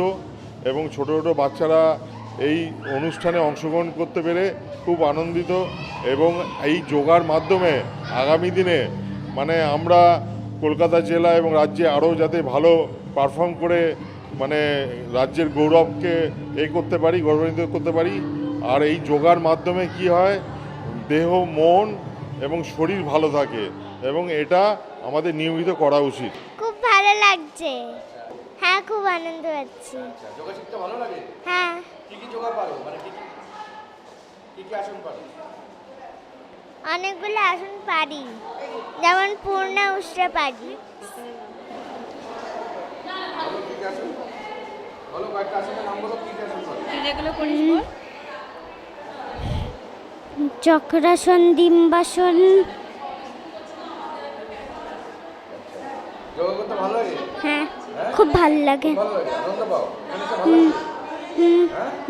এবং ছোটো ছোটো বাচ্চারা এই অনুষ্ঠানে অংশগ্রহণ করতে পেরে খুব আনন্দিত। এবং এই যোগার মাধ্যমে আগামী দিনে মানে আমরা কলকাতা জেলা এবং রাজ্যে আরও যাতে ভালো পারফর্ম করে মানে রাজ্যের গৌরবকে করতে পারি, গৌরবান্বিত করতে পারি। আর এই যোগার মাধ্যমে কি হয়, দেহ, মন এবং শরীর ভালো থাকে এবং এটা আমাদের নিয়মিত করা উচিত। খুব ভালো লাগছে, হ্যাঁ খুব আনন্দ পাচ্ছি। যোগা শিখতে ভালো লাগে? হ্যাঁ। কি কি যোগা পারো, মানে কি কি আসন পারো? অনেকগুলো আসন পারি, যেমন পূর্ণা উষ্ট্রা পারি। ভালো কয়েকটা আসনের নাম বলো, কি কি আসন পারো? তুই যেগুলো করিস বল। চক্রাসন, ডিম্বাসন। যোগা করতে ভালো লাগে? হ্যাঁ, খুব ভালো লাগে। ভালো লাগে, আনন্দ পাও? ভালো লাগে?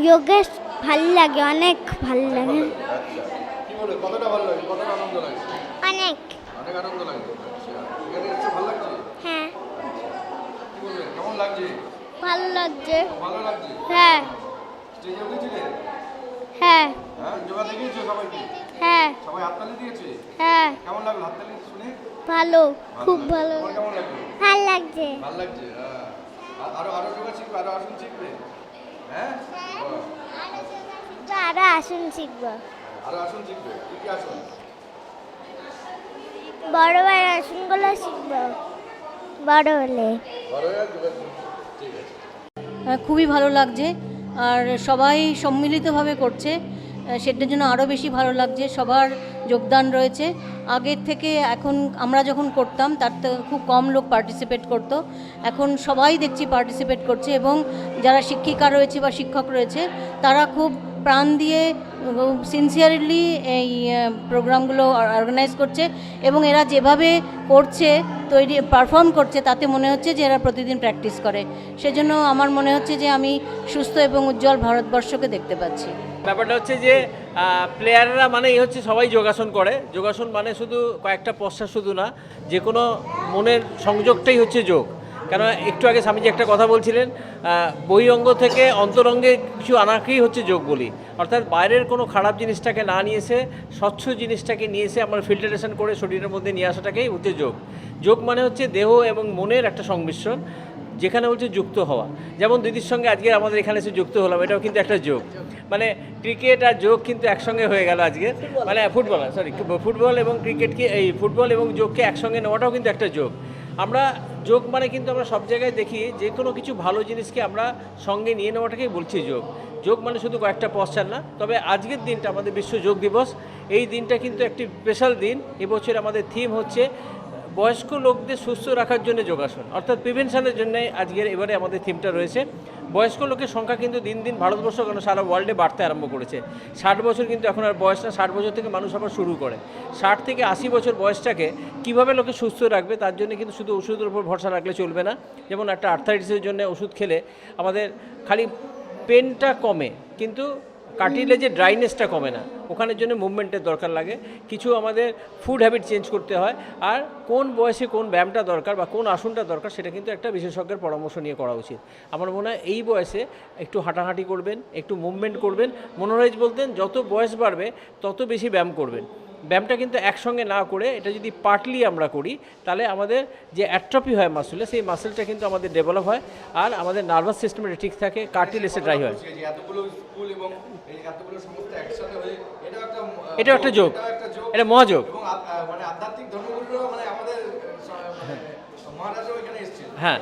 যোগা ভালো লাগে, অনেক ভালো লাগে। আচ্ছা, কি বলে কতটা ভালো লাগে, কতটা আনন্দ লাগে? অনেক অনেক আনন্দ লাগে। আচ্ছা, এখানে এসে ভালো লাগছে? হ্যাঁ কি বলবেন, কেমন লাগছে? ভালো লাগছে ভালো লাগছে। হ্যাঁ স্টেজে উঠেছিলে? হ্যাঁ হ্যাঁ, যোগা দেখিয়েছো সবাইকে? হ্যাঁ সবাই হাততালি দিয়েছে? হ্যাঁ কেমন লাগলো হাততালি শুনে? ভালো খুব ভালো তোমার কেমন লাগলো? ভালো লাগছে ভালো লাগছে। আরো আরো যোগা শিখবে, আরো আসন শিখবে? হ্যাঁ, আরো আসন শিখবো আরো আসন শিখবে। কি কি আসন? বড় বড় আসনগুলো শিখবো বড় হলে। বড় হয়ে যোগা ঠিক আছে। খুবই ভালো লাগছে, আর সবাই সম্মিলিতভাবে করছে, সেটার জন্য আরও বেশি ভালো লাগছে। সবার যোগদান রয়েছে। আগের থেকে এখন আমরা যখন করতাম তার তো খুব কম লোক পার্টিসিপেট করতো, এখন সবাই দেখছি পার্টিসিপেট করছে, এবং যারা শিক্ষিকা রয়েছে বা শিক্ষক রয়েছে তারা খুব প্রাণ দিয়ে সিনসিয়ারলি এই প্রোগ্রামগুলো অর্গানাইজ করছে, এবং এরা যেভাবে করছে তৈরি পারফর্ম করছে তাতে মনে হচ্ছে যে এরা প্রতিদিন প্র্যাকটিস করে। সেজন্য আমার মনে হচ্ছে যে আমি সুস্থ এবং উজ্জ্বল ভারতবর্ষকে দেখতে পাচ্ছি। ব্যাপারটা হচ্ছে যে প্লেয়াররা মানেই হচ্ছে সবাই যোগাসন করে। যোগাসন মানে শুধু কয়েকটা পশ্চাৎ শুধু না, যে কোনো মনের সংযোগটাই হচ্ছে যোগ। কেন একটু আগে স্বামীজি একটা কথা বলছিলেন, বহিরঙ্গ থেকে অন্তরঙ্গে কিছু আনাকেই হচ্ছে যোগ বলি। অর্থাৎ বাইরের কোনো খারাপ জিনিসটাকে না নিয়ে এসে স্বচ্ছ জিনিসটাকে নিয়ে এসে আমরা ফিল্টারেশন করে শরীরের মধ্যে নিয়ে আসাটাকেই হচ্ছে যোগ। যোগ মানে হচ্ছে দেহ এবং মনের একটা সংমিশ্রণ, যেখানে হচ্ছে যুক্ত হওয়া। যেমন দিদির সঙ্গে আজকে আমাদের এখানে এসে যুক্ত হলাম, এটাও কিন্তু একটা যোগ। মানে ক্রিকেট আর যোগ কিন্তু একসঙ্গে হয়ে গেল আজকে, মানে ফুটবল এবং ক্রিকেটকে, এই ফুটবল এবং যোগকে একসঙ্গে নেওয়াটাও কিন্তু একটা যোগ। আমরা যোগ মানে কিন্তু আমরা সব জায়গায় দেখি যে কোনো কিছু ভালো জিনিসকে আমরা সঙ্গে নিয়ে নেওয়াটাকেই বলছি যোগ। যোগ মানে শুধু কয়েকটা পশ্চাৎ না। তবে আজকের দিনটা আমাদের বিশ্ব যোগ দিবস, এই দিনটা কিন্তু একটি স্পেশাল দিন। এবছর আমাদের থিম হচ্ছে বয়স্ক লোকদের সুস্থ রাখার জন্য যোগাসন, অর্থাৎ প্রিভেনশনের জন্য আজকের এবারে আমাদের থিমটা রয়েছে। বয়স্ক লোকের সংখ্যা কিন্তু দিন দিন ভারতবর্ষ কেন সারা ওয়ার্ল্ডে বাড়তে আরম্ভ করেছে। 60 বছর কিন্তু এখন আর বয়স না, 60 বছর থেকে মানুষ আবার শুরু করে। 60 থেকে 80 বছর বয়সটাকে কীভাবে লোকে সুস্থ রাখবে তার জন্য কিন্তু শুধু ওষুধের উপর ভরসা রাখলে চলবে না। যেমন একটা আর্থারাইটিসের জন্য ওষুধ খেলে আমাদের খালি পেনটা কমে, কিন্তু কার্টিলেজের ড্রাইনেসটা কমে না, ওখানের জন্য মুভমেন্টের দরকার লাগে। কিছু আমাদের ফুড হ্যাবিট চেঞ্জ করতে হয়, আর কোন বয়সে কোন ব্যায়ামটা দরকার বা কোন আসনটা দরকার সেটা কিন্তু একটা বিশেষজ্ঞের পরামর্শ নিয়ে করা উচিত। আমার মনে হয় এই বয়সে একটু হাঁটাহাঁটি করবেন, একটু মুভমেন্ট করবেন। মনোরাইজ বলতেন যত বয়স বাড়বে তত বেশি ব্যায়াম করবেন। ব্যায়ামটা কিন্তু একসঙ্গে না করে এটা যদি পার্টলি আমরা করি তাহলে আমাদের যে অ্যাট্রফি হয় মাসলে, সেই মাসেলটা কিন্তু আমাদের ডেভেলপ হয়, আর আমাদের নার্ভাস সিস্টেমটা ঠিক থাকে, কার্টিলেজে ড্রাই হয়। এটাও একটা যোগ, এটা মহাযোগ। হ্যাঁ,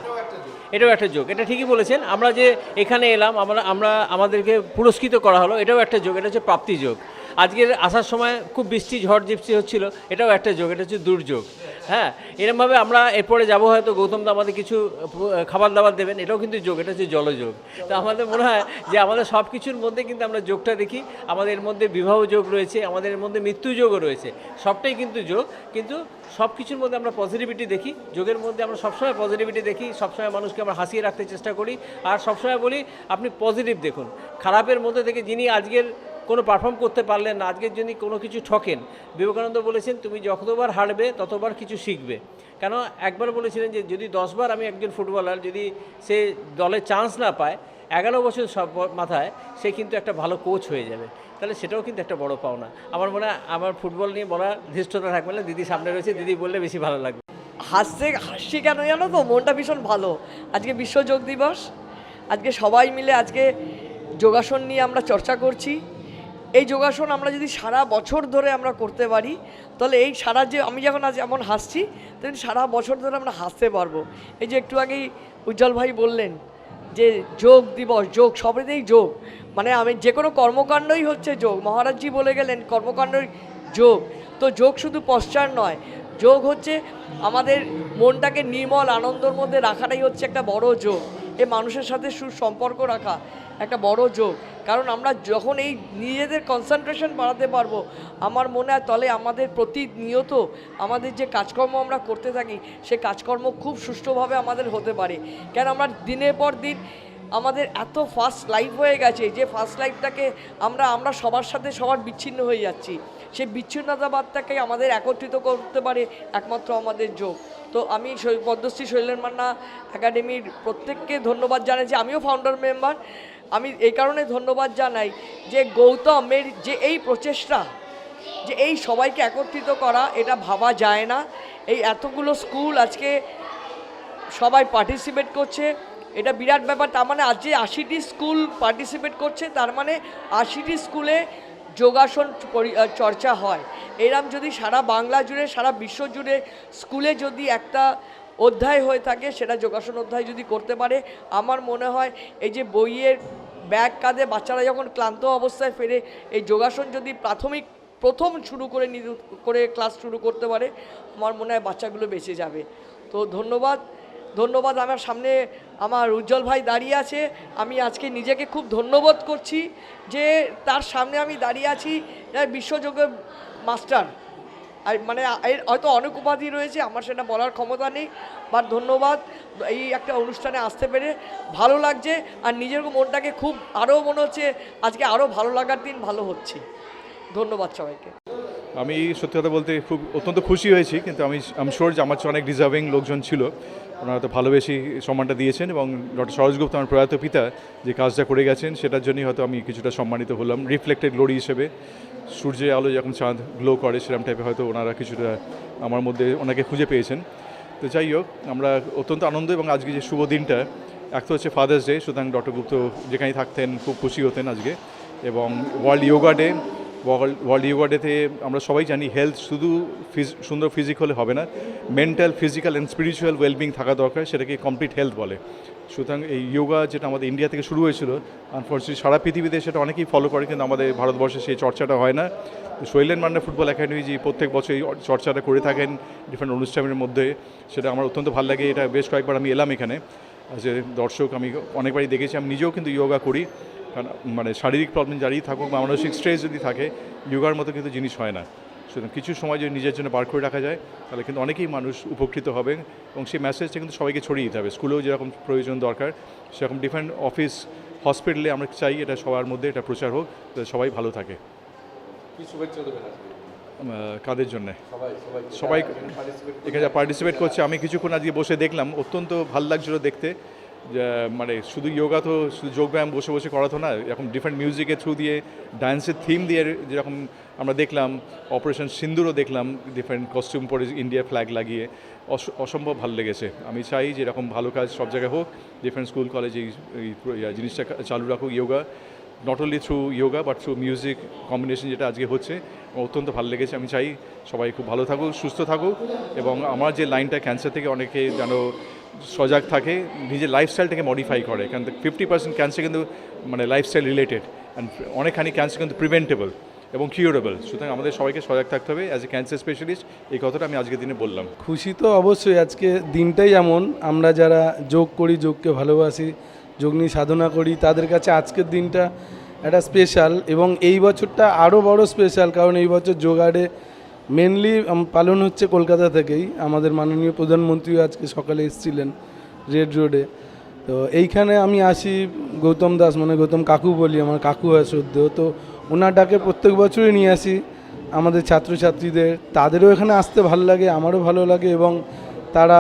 এটাও একটা যোগ, এটা ঠিকই বলেছেন। আমরা যে এখানে এলাম, আমরা আমাদেরকে পুরস্কৃত করা হলো, এটাও একটা যোগ, এটা হচ্ছে প্রাপ্তি যোগ। আজকের আসার সময় খুব বৃষ্টি ঝড় ঝিপসি হচ্ছিল, এটাও একটা যোগ, এটা হচ্ছে দুর্যোগ। হ্যাঁ, এরকমভাবে আমরা এরপরে যাবো, হয়তো গৌতম দা আমাদের কিছু খাবার দাবার দেবেন, এটাও কিন্তু যোগ, এটা হচ্ছে জলযোগ। তো আমাদের মনে হয় যে আমাদের সব কিছুর মধ্যে কিন্তু আমরা যোগটা দেখি। আমাদের মধ্যে বিবাহ যোগ রয়েছে, আমাদের মধ্যে মৃত্যু যোগও রয়েছে, সবটাই কিন্তু যোগ। কিন্তু সব কিছুর মধ্যে আমরা পজিটিভিটি দেখি, যোগের মধ্যে আমরা সবসময় পজিটিভিটি দেখি, সবসময় মানুষকে আমরা হাসিয়ে রাখতে চেষ্টা করি, আর সবসময় বলি আপনি পজিটিভ দেখুন। খারাপের মধ্যে থেকে যিনি আজকের কোনো পারফর্ম করতে পারলেন না, আজকের যদি কোনো কিছু ঠকেন, বিবেকানন্দ বলেছেন তুমি যতবার হারবে ততবার কিছু শিখবে। কেন একবার বলেছিলেন যে যদি 10 বার আমি একজন ফুটবলার যদি সে দলে চান্স না পায়, 11 বছর সব মাথায় সে কিন্তু একটা ভালো কোচ হয়ে যাবে। তাহলে সেটাও কিন্তু একটা বড় পাওনা। আমার মনে হয় আমার ফুটবল নিয়ে বলার ধৃষ্টতা থাকবে না, দিদি সামনে রয়েছে, দিদি বললে বেশি ভালো লাগবে। হাসছি কেন জানো তো, মনটা ভীষণ ভালো। আজকে বিশ্ব যোগ দিবস, আজকে সবাই মিলে আজকে যোগাসন নিয়ে আমরা চর্চা করছি। এই যোগাসন আমরা যদি সারা বছর ধরে আমরা করতে পারি, তাহলে এই সারা যে আমি যখন আজ এমন হাসছি, তেমনি সারা বছর ধরে আমরা হাসতে পারবো। এই যে একটু আগেই উজ্জ্বল ভাই বললেন যে যোগ দিবস, যোগ সবেতেই যোগ, মানে আমি যে কোনো কর্মকাণ্ডই হচ্ছে যোগ। মহারাজজি বলে গেলেন কর্মকাণ্ডই যোগ। তো যোগ শুধু পশ্চাৎ নয়, যোগ হচ্ছে আমাদের মনটাকে নির্মল আনন্দের মধ্যে রাখাটাই হচ্ছে একটা বড় যোগ। এ মানুষের সাথে সুসম্পর্ক রাখা একটা বড় যোগ। কারণ আমরা যখন এই নিজেদের কনসেন্ট্রেশন বাড়াতে পারবো, আমার মনে হয় তাহলে আমাদের প্রতিনিয়ত আমাদের যে কাজকর্ম আমরা করতে থাকি, সে কাজকর্ম খুব সুষ্ঠুভাবে আমাদের হতে পারে। কেন আমরা দিনের পর দিন আমাদের এত ফাস্ট লাইফ হয়ে গেছে যে ফাস্ট লাইফটাকে আমরা সবার সাথে সবার বিচ্ছিন্ন হয়ে যাচ্ছি। সেই বিচ্ছিন্নতাবাদটাকে আমাদের একত্রিত করতে পারে একমাত্র আমাদের যোগ। তো আমি পদ্মশ্রী শৈলেন মান্না একাডেমির প্রত্যেককে ধন্যবাদ জানাচ্ছি, আমিও ফাউন্ডার মেম্বার। আমি এই কারণে ধন্যবাদ জানাই যে গৌতমের যে এই প্রচেষ্টা, যে এই সবাইকে একত্রিত করা, এটা ভাবা যায় না। এই এতগুলো স্কুল আজকে সবাই পার্টিসিপেট করছে, এটা বিরাট ব্যাপার। তার মানে আজ যে 80টি স্কুল পার্টিসিপেট করছে, তার মানে 80টি স্কুলে যোগাসন চর্চা হয়। এরম যদি সারা বাংলা জুড়ে, সারা বিশ্ব জুড়ে স্কুলে যদি একটা অধ্যায় হয়ে থাকে, সেটা যোগাসন অধ্যায় যদি করতে পারে, আমার মনে হয় এই যে বইয়ের ব্যাগ কাঁধে বাচ্চারা যখন ক্লান্ত অবস্থায় ফেরে, এই যোগাসন যদি প্রথম শুরু করে ক্লাস শুরু করতে পারে, আমার মনে হয় বাচ্চাগুলো বেঁচে যাবে। তো ধন্যবাদ। আমার সামনে আমার উজ্জ্বল ভাই দাঁড়িয়ে আছে, আমি আজকে নিজেকে খুব ধন্যবাদ করছি যে তার সামনে আমি দাঁড়িয়ে আছি বিশ্বযোগের মাস্টার। আর মানে এর হয়তো অনেক উপাধি রয়েছে, আমার সেটা বলার ক্ষমতা নেই, বাট ধন্যবাদ। এই একটা অনুষ্ঠানে আসতে পেরে ভালো লাগছে, আর নিজের মনটাকে খুব আরও মনে হচ্ছে আজকে আরও ভালো লাগার দিন, ভালো হচ্ছে। ধন্যবাদ সবাইকে। আমি সত্যি কথা বলতে খুব অত্যন্ত খুশি হয়েছি, কিন্তু আমি শিওর যে আমার চেয়ে অনেক ডিজার্ভিং লোকজন ছিল, ওনারা তো ভালোবেসে সম্মানটা দিয়েছেন, এবং ডক্টর সরোজ গুপ্ত আমার প্রয়াত পিতা যে কাজটা করে গেছেন, সেটার জন্যই হয়তো আমি কিছুটা সম্মানিত হলাম রিফ্লেক্টেড গ্লোরি হিসেবে। সূর্যের আলো যখন চাঁদ গ্লো করে, সেরকম টাইপে হয়তো ওনারা কিছুটা আমার মধ্যে ওনাকে খুঁজে পেয়েছেন। তো যাই হোক, আমরা অত্যন্ত আনন্দ, এবং আজকে যে শুভ দিনটা, এক তো হচ্ছে ফাদার্স ডে, সুতরাং ডক্টর গুপ্ত যেখানেই থাকতেন খুব খুশি হতেন আজকে, এবং world yoga day. World yoga ডেতে আমরা সবাই জানি হেলথ শুধু সুন্দর ফিজিক হলে হবে না, mental, physical and spiritual wellbeing থাকা দরকার, সেটাকে কমপ্লিট হেলথ বলে। সুতরাং এই ইয়োগা যেটা আমাদের ইন্ডিয়া থেকে শুরু হয়েছিল, আনফর্চুনেটলি সারা পৃথিবীতে সেটা অনেকেই ফলো করে, কিন্তু আমাদের ভারতবর্ষে সেই চর্চাটা হয় না। শৈলেন মান্না ফুটবল একাডেমি যে প্রত্যেক বছর এই চর্চাটা করে থাকেন ডিফারেন্ট অনুষ্ঠানের মধ্যে, সেটা আমার অত্যন্ত ভালো লাগে। এটা বেশ কয়েকবার আমি এলাম এখানে যে দর্শক, আমি অনেকবারই দেখেছি। আমি নিজেও কিন্তু ইয়োগা করি, কারণ মানে শারীরিক প্রবলেম যারই থাকুক বা মানসিক স্ট্রেস যদি থাকে, যোগার মতো কিন্তু জিনিস হয় না। সুতরাং কিছু সময় যদি নিজের জন্য বার করে রাখা যায়, তাহলে কিন্তু অনেকেই মানুষ উপকৃত হবে, এবং সেই মেসেজটা কিন্তু সবাইকে ছড়িয়ে দিতে হবে। স্কুলেও যেরকম প্রয়োজন দরকার, সেরকম ডিফারেন্ট অফিস, হসপিটালে আমরা চাই এটা সবার মধ্যে এটা প্রচার হোক, যাতে সবাই ভালো থাকে। কাদের জন্যে সবাই এখানে পার্টিসিপেট করছে, আমি কিছুক্ষণ আজকে বসে দেখলাম, অত্যন্ত ভালো লাগছিল দেখতে। মানে শুধু যোগা তো শুধু যোগব্যায়াম বসে বসে করা তো না, এরকম ডিফারেন্ট মিউজিকের থ্রু দিয়ে, ডান্সের থিম দিয়ে, যেরকম আমরা দেখলাম অপারেশন সিন্দুরও দেখলাম, ডিফারেন্ট কস্টিউম পরে ইন্ডিয়া ফ্ল্যাগ লাগিয়ে, অসম্ভব ভালো লেগেছে। আমি চাই যে এরকম ভালো কাজ সব জায়গায় হোক, ডিফারেন্ট স্কুল কলেজ এই জিনিসটা চালু রাখুক। Yoga not only through yoga but through music combination যেটা আজকে হচ্ছে, অত্যন্ত ভালো লেগেছে। আমি চাই সবাই খুব ভালো থাকুক, সুস্থ থাকুক, এবং আমার যে লাইনটা ক্যান্সার থেকে অনেকে যেন সজাগ থাকে, নিজের লাইফস্টাইলটাকে মডিফাই করে, কারণ 50% ক্যান্সার কিন্তু মানে লাইফস্টাইল রিলেটেড, অ্যান্ড অনেকখানি ক্যান্সার কিন্তু প্রিভেন্টেবল এবং কিউরেবল। সুতরাং আমাদের সবাইকে সজাগ থাকতে হবে অ্যাজ এ ক্যান্সার স্পেশালিস্ট। এই কথাটা আমি আজকের দিনে বললাম। খুশি তো অবশ্যই, আজকে দিনটাই এমন, আমরা যারা যোগ করি, যোগকে ভালোবাসি, যোগ নিয়ে সাধনা করি, তাদের কাছে আজকের দিনটা একটা স্পেশাল, এবং এই বছরটা আরও বড় স্পেশাল, কারণ এই বছর যোগা ডে মেনলি পালন হচ্ছে কলকাতা থেকেই। আমাদের মাননীয় প্রধানমন্ত্রীও আজকে সকালে এসেছিলেন রেড রোডে। তো এইখানে আমি আসি, গৌতম দাস মানে গৌতম কাকু বলি, আমার কাকু হয় শ্রদ্ধেয়, তো ওনার ডাকে প্রত্যেক বছরই নিয়ে আসি আমাদের ছাত্রছাত্রীদের। তাদেরও এখানে আসতে ভালো লাগে, আমারও ভালো লাগে, এবং তারা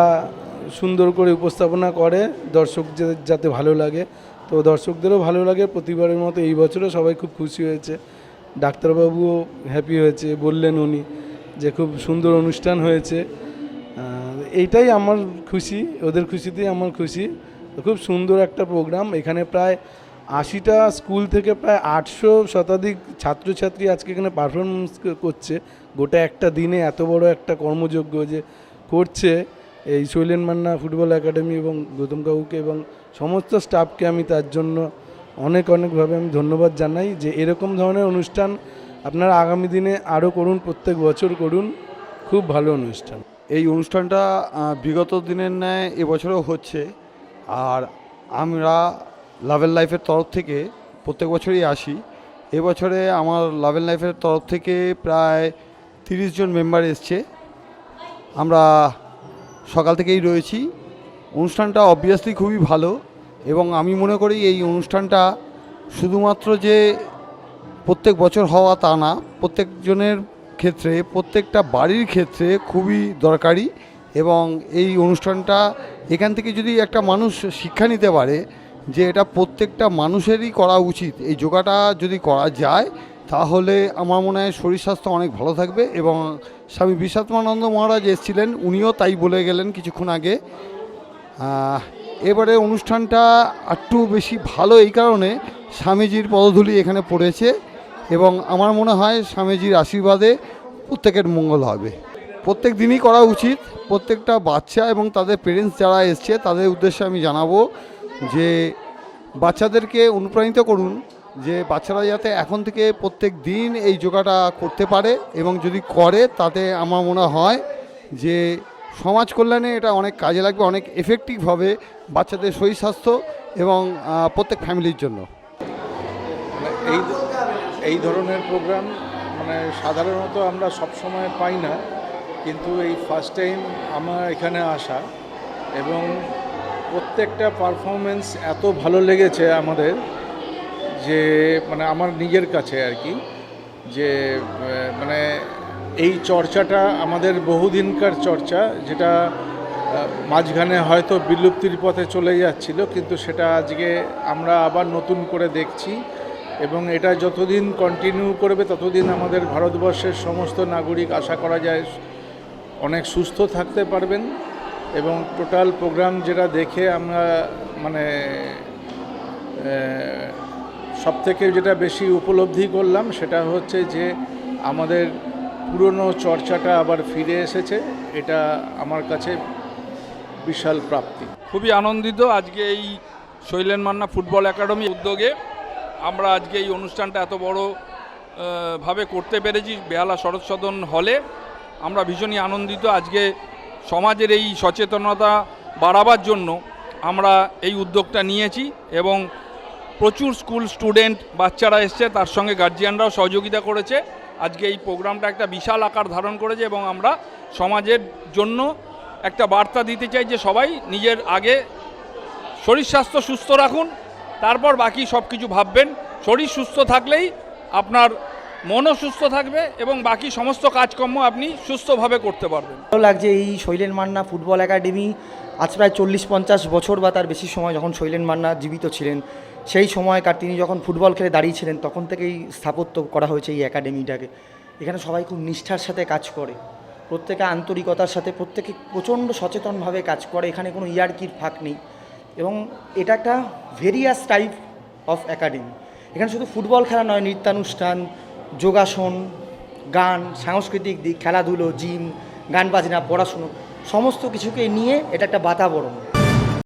সুন্দর করে উপস্থাপনা করে দর্শকদের যাতে ভালো লাগে, তো দর্শকদেরও ভালো লাগে। প্রতিবারের মতো এই বছরও সবাই খুব খুশি হয়েছে, ডাক্তারবাবুও হ্যাপি হয়েছে, বললেন উনি যে খুব সুন্দর অনুষ্ঠান হয়েছে। এইটাই আমার খুশি, ওদের খুশিতেই আমার খুশি। খুব সুন্দর একটা প্রোগ্রাম, এখানে প্রায় 80টা স্কুল থেকে প্রায় 800 শতাধিক ছাত্রছাত্রী আজকে এখানে পারফরমেন্স করছে। গোটা একটা দিনে এত বড় একটা কর্মযজ্ঞ যে করছে এই শৈলেন মান্না ফুটবল একাডেমি এবং গৌতম কাকুকে এবং সমস্ত স্টাফকে, আমি তার জন্য অনেকভাবে আমি ধন্যবাদ জানাই যে এরকম ধরনের অনুষ্ঠান আপনারা আগামী দিনে আরও করুন, প্রত্যেক বছর করুন, খুব ভালো অনুষ্ঠান। এই অনুষ্ঠানটা বিগত দিনের ন্যায় এবছরও হচ্ছে, আর আমরা লাভেল লাইফের তরফ থেকে প্রত্যেক বছরই আসি। এবছরে আমার লাভেল লাইফের তরফ থেকে প্রায় 30 জন মেম্বার এসছে, আমরা সকাল থেকেই রয়েছি। অনুষ্ঠানটা অবভিয়াসলি খুবই ভালো, এবং আমি মনে করি এই অনুষ্ঠানটা শুধুমাত্র যে প্রত্যেক বছর হওয়া তা না, প্রত্যেকজনের ক্ষেত্রে, প্রত্যেকটা বাড়ির ক্ষেত্রে খুবই দরকারি। এবং এই অনুষ্ঠানটা এখান থেকে যদি একটা মানুষ শিক্ষা নিতে পারে যে এটা প্রত্যেকটা মানুষেরই করা উচিত, এই যোগাটা যদি করা যায় তাহলে আমার মনে হয় শরীর স্বাস্থ্য অনেক ভালো থাকবে। এবং স্বামী বিশ্বাত্মানন্দ মহারাজ এসেছিলেন, উনিও তাই বলে গেলেন কিছুক্ষণ আগে। এবারে অনুষ্ঠানটা একটু বেশি ভালো এই কারণে স্বামীজির পদধূলি এখানে পড়েছে এবং আমার মনে হয় স্বামীজির আশীর্বাদে প্রত্যেকের মঙ্গল হবে। প্রত্যেক দিনই করা উচিত। প্রত্যেকটা বাচ্চা এবং তাদের পেরেন্টস যারা এসছে তাদের উদ্দেশ্যে আমি জানাবো যে বাচ্চাদেরকে অনুপ্রাণিত করুন যে বাচ্চারা যাতে এখন থেকে প্রত্যেক দিন এই যোগাটা করতে পারে এবং যদি করে তাতে আমার মনে হয় যে সমাজ কল্যাণে এটা অনেক কাজে লাগবে, অনেক এফেক্টিভ হবে বাচ্চাদের শরীর স্বাস্থ্য এবং প্রত্যেক ফ্যামিলির জন্য। এই ধরনের প্রোগ্রাম সাধারণত আমরা সব সময় পাই না, কিন্তু এই ফার্স্ট টাইম আমার এখানে আসা এবং প্রত্যেকটা পারফরমেন্স এত ভালো লেগেছে আমাদের যে আমার নিজের কাছে আর কি, যে এই চর্চাটা আমাদের বহুদিনকার চর্চা, যেটা মাঝখানে হয়তো বিলুপ্তির পথে চলে যাচ্ছিল, কিন্তু সেটা আজকে আমরা আবার নতুন করে দেখছি এবং এটা যতদিন কন্টিনিউ করবে ততদিন আমাদের ভারতবর্ষের সমস্ত নাগরিক আশা করা যায় অনেক সুস্থ থাকতে পারবেন। এবং টোটাল প্রোগ্রাম যেটা দেখে আমরা সবথেকে যেটা বেশি উপলব্ধি করলাম সেটা হচ্ছে যে আমাদের পুরনো চর্চাটা আবার ফিরে এসেছে, এটা আমার কাছে বিশাল প্রাপ্তি। খুবই আনন্দিত আজকে এই শৈলেন মান্না ফুটবল একাডেমি উদ্যোগে আমরা আজকে এই অনুষ্ঠানটা এত বড় ভাবে করতে পেরেছি বেহালা শরৎ সদন হলে। আমরা ভীষণই আনন্দিত। আজকে সমাজের এই সচেতনতা বাড়াবার জন্য আমরা এই উদ্যোগটা নিয়েছি এবং প্রচুর স্কুল স্টুডেন্ট বাচ্চারা এসছে, তার সঙ্গে গার্জিয়ানরাও সহযোগিতা করেছে। আজকে এই প্রোগ্রামটা একটা বিশাল আকার ধারণ করেছে এবং আমরা সমাজের জন্য একটা বার্তা দিতে চাই যে সবাই নিজের আগে শরীর স্বাস্থ্য সুস্থ রাখুন, তারপর বাকি সব কিছু ভাববেন। শরীর সুস্থ থাকলেই আপনার মনও সুস্থ থাকবে এবং বাকি সমস্ত কাজকর্ম আপনি সুস্থভাবে করতে পারবেন। ভালো লাগছে এই শৈলেন মান্না ফুটবল একাডেমি আজ প্রায় 40-50 বছর বা তার বেশি সময় যখন শৈলেন মান্না জীবিত ছিলেন সেই সময়কার তিনি যখন ফুটবল খেলে দাঁড়িয়েছিলেন তখন থেকেই স্থাপত্য করা হয়েছে এই একাডেমিটাকে। এখানে সবাই খুব নিষ্ঠার সাথে কাজ করে, প্রত্যেকে আন্তরিকতার সাথে, প্রত্যেকে প্রচণ্ড সচেতনভাবে কাজ করে। এখানে কোনো ইয়ার্কির ফাঁক নেই এবং এটা একটা ভেরিয়াস টাইপ অফ একাডেমি। এখানে শুধু ফুটবল খেলা নয়, নৃত্যানুষ্ঠান, যোগাসন, গান, সাংস্কৃতিক দিক, খেলাধুলো, জিম, গান বাজনা, পড়াশুনো সমস্ত কিছুকে নিয়ে এটা একটা বাতাবরণ।